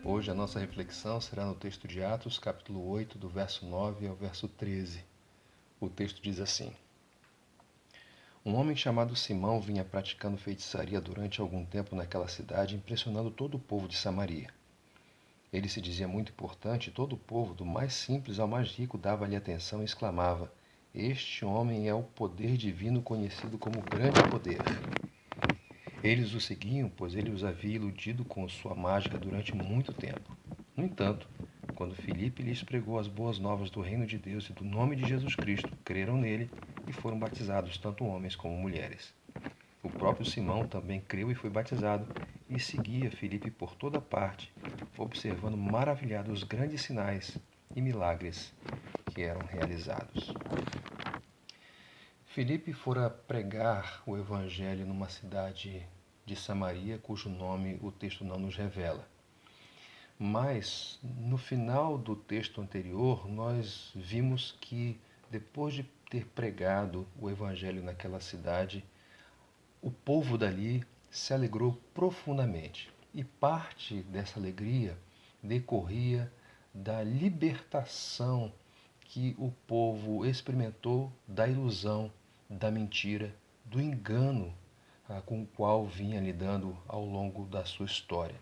Hoje a nossa reflexão será no texto de Atos, capítulo 8, do verso 9 ao verso 13. O texto diz assim: Um homem chamado Simão vinha praticando feitiçaria durante algum tempo naquela cidade, impressionando todo o povo de Samaria. Ele se dizia muito importante e todo o povo, do mais simples ao mais rico, dava-lhe atenção e exclamava: Este homem é o poder divino conhecido como grande poder. Eles o seguiam, pois ele os havia iludido com sua mágica durante muito tempo. No entanto, quando Filipe lhes pregou as boas novas do reino de Deus e do nome de Jesus Cristo, creram nele e foram batizados tanto homens como mulheres. O próprio Simão também creu e foi batizado, e seguia Filipe por toda parte, observando maravilhado os grandes sinais e milagres que eram realizados. Filipe fora pregar o evangelho numa cidade de Samaria, cujo nome o texto não nos revela. Mas, no final do texto anterior, nós vimos que, depois de ter pregado o evangelho naquela cidade, o povo dali se alegrou profundamente. E parte dessa alegria decorria da libertação que o povo experimentou da ilusão, da mentira, do engano com o qual vinha lidando ao longo da sua história.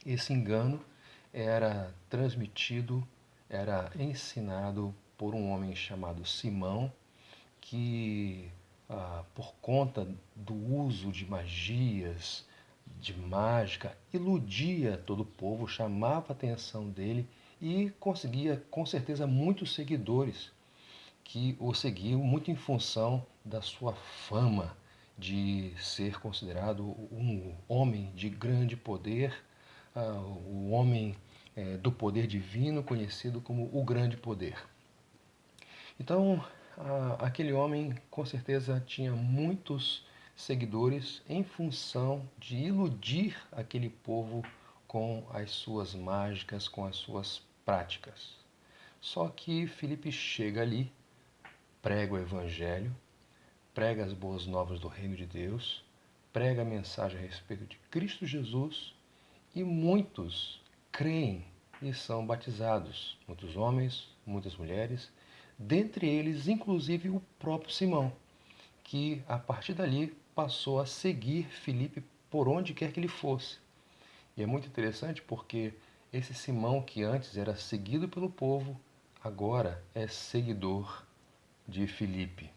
Esse engano era transmitido, era ensinado por um homem chamado Simão, que, por conta do uso de magias, de mágica, iludia todo o povo, chamava a atenção dele e conseguia, com certeza, muitos seguidores que o seguiam muito em função da sua fama de ser considerado um homem de grande poder, o homem do poder divino, conhecido como o grande poder. Então, aquele homem com certeza tinha muitos seguidores em função de iludir aquele povo com as suas mágicas, com as suas práticas. Só que Filipe chega ali, prega o evangelho, prega as boas novas do reino de Deus, prega a mensagem a respeito de Cristo Jesus e muitos creem e são batizados, muitos homens, muitas mulheres, dentre eles inclusive o próprio Simão, que a partir dali passou a seguir Filipe por onde quer que ele fosse. E é muito interessante porque esse Simão, que antes era seguido pelo povo, agora é seguidor de Filipe.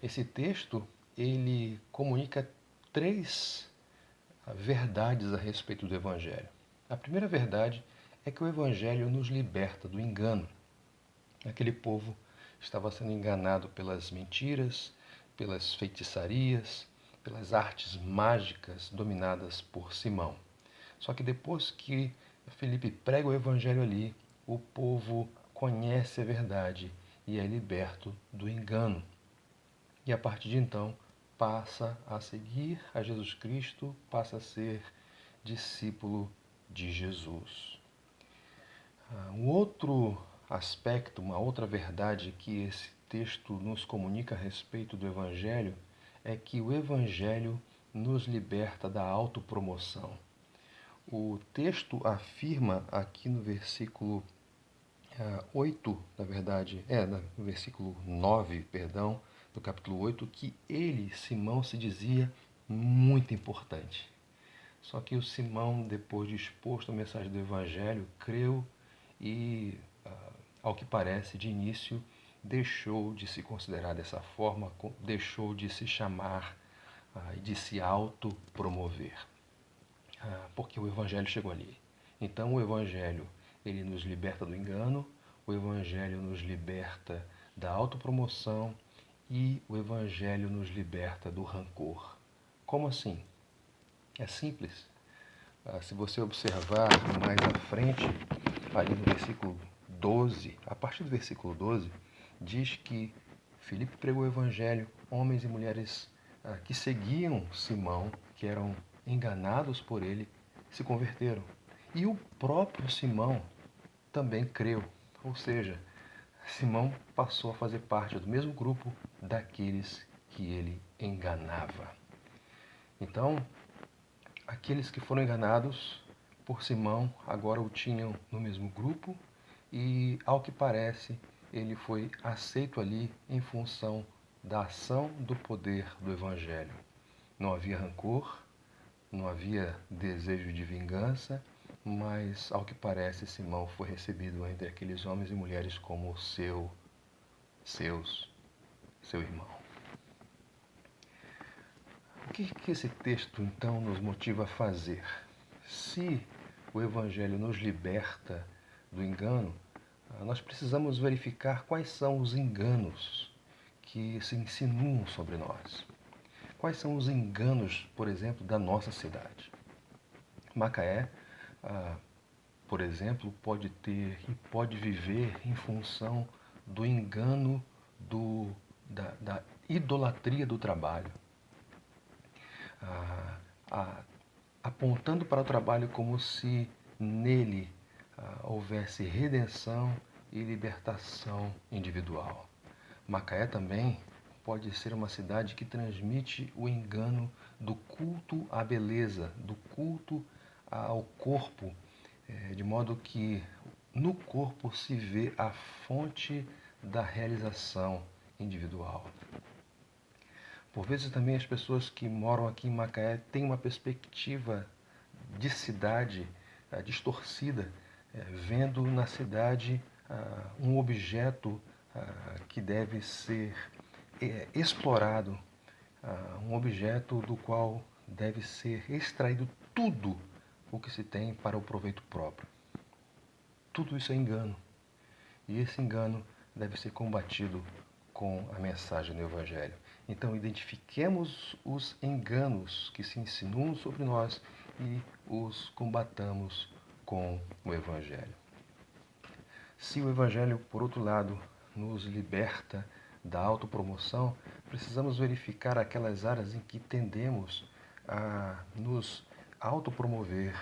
Esse texto, ele comunica três verdades a respeito do Evangelho. A primeira verdade é que o Evangelho nos liberta do engano. Aquele povo estava sendo enganado pelas mentiras, pelas feitiçarias, pelas artes mágicas dominadas por Simão. Só que depois que Filipe prega o Evangelho ali, o povo conhece a verdade e é liberto do engano. E a partir de então, passa a seguir a Jesus Cristo, passa a ser discípulo de Jesus. Um outro aspecto, uma outra verdade que esse texto nos comunica a respeito do Evangelho é que o Evangelho nos liberta da autopromoção. O texto afirma aqui no versículo 8, na verdade, no versículo 9, perdão, do capítulo 8, que ele, Simão, se dizia muito importante. Só que o Simão, depois de exposto a mensagem do Evangelho, creu e, ao que parece, de início, deixou de se considerar dessa forma, deixou de se chamar e de se autopromover. Porque o Evangelho chegou ali. Então o Evangelho, ele nos liberta do engano, o Evangelho nos liberta da autopromoção e o Evangelho nos liberta do rancor. Como assim? É simples. Se você observar mais à frente, ali no versículo 12, a partir do versículo 12, diz que Filipe pregou o Evangelho, homens e mulheres que seguiam Simão, que eram enganados por ele, se converteram. E o próprio Simão também creu, ou seja, Simão passou a fazer parte do mesmo grupo daqueles que ele enganava. Então, aqueles que foram enganados por Simão agora o tinham no mesmo grupo e, ao que parece, ele foi aceito ali em função da ação do poder do Evangelho. Não havia rancor, não havia desejo de vingança, mas, ao que parece, Simão foi recebido entre aqueles homens e mulheres como seu irmão. O que esse texto, então, nos motiva a fazer? Se o Evangelho nos liberta do engano, nós precisamos verificar quais são os enganos que se insinuam sobre nós. Quais são os enganos, por exemplo, da nossa cidade? Macaé, por exemplo, pode ter e pode viver em função do engano da idolatria do trabalho, apontando para o trabalho como se nele houvesse redenção e libertação individual. Macaé também pode ser uma cidade que transmite o engano do culto à beleza, do culto ao corpo, de modo que no corpo se vê a fonte da realização individual. Por vezes também as pessoas que moram aqui em Macaé têm uma perspectiva de cidade distorcida, vendo na cidade um objeto que deve ser explorado, um objeto do qual deve ser extraído tudo o que se tem para o proveito próprio. Tudo isso é engano. E esse engano deve ser combatido com a mensagem do Evangelho. Então, identifiquemos os enganos que se insinuam sobre nós e os combatamos com o Evangelho. Se o Evangelho, por outro lado, nos liberta da autopromoção, precisamos verificar aquelas áreas em que tendemos a nos autopromover,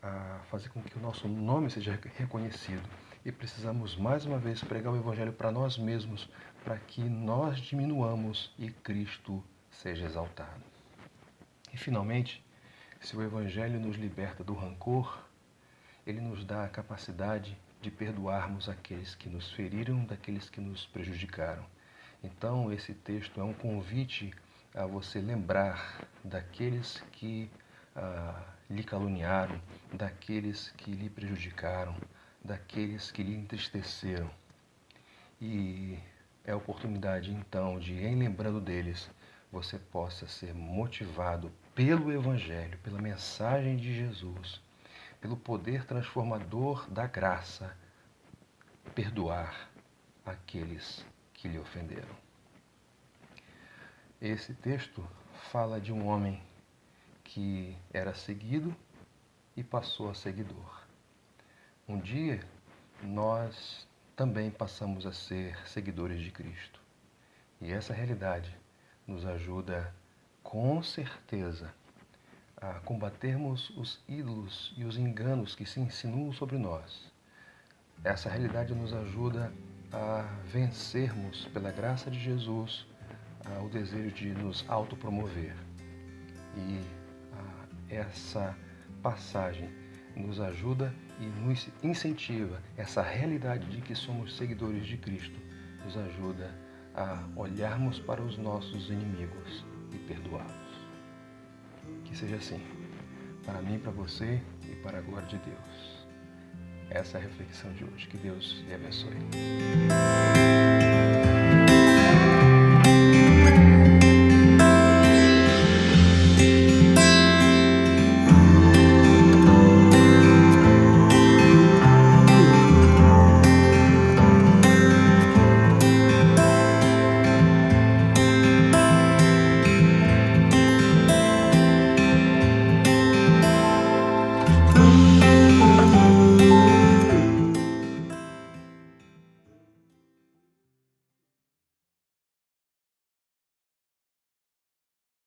a fazer com que o nosso nome seja reconhecido. E precisamos, mais uma vez, pregar o Evangelho para nós mesmos, para que nós diminuamos e Cristo seja exaltado. E, finalmente, se o Evangelho nos liberta do rancor, ele nos dá a capacidade de perdoarmos aqueles que nos feriram, daqueles que nos prejudicaram. Então, esse texto é um convite a você lembrar daqueles que lhe caluniaram, daqueles que lhe prejudicaram, daqueles que lhe entristeceram. E é a oportunidade, então, de, em lembrando deles, você possa ser motivado pelo Evangelho, pela mensagem de Jesus, pelo poder transformador da graça, perdoar aqueles que lhe ofenderam. Esse texto fala de um homem que era seguido e passou a seguidor. Um dia, nós também passamos a ser seguidores de Cristo. E essa realidade nos ajuda, com certeza, a combatermos os ídolos e os enganos que se insinuam sobre nós. Essa realidade nos ajuda a vencermos, pela graça de Jesus, o desejo de nos autopromover. E essa passagem nos ajuda e nos incentiva. Essa realidade de que somos seguidores de Cristo nos ajuda a olharmos para os nossos inimigos e perdoá-los. Que seja assim, para mim, para você e para a glória de Deus. Essa é a reflexão de hoje. Que Deus lhe abençoe.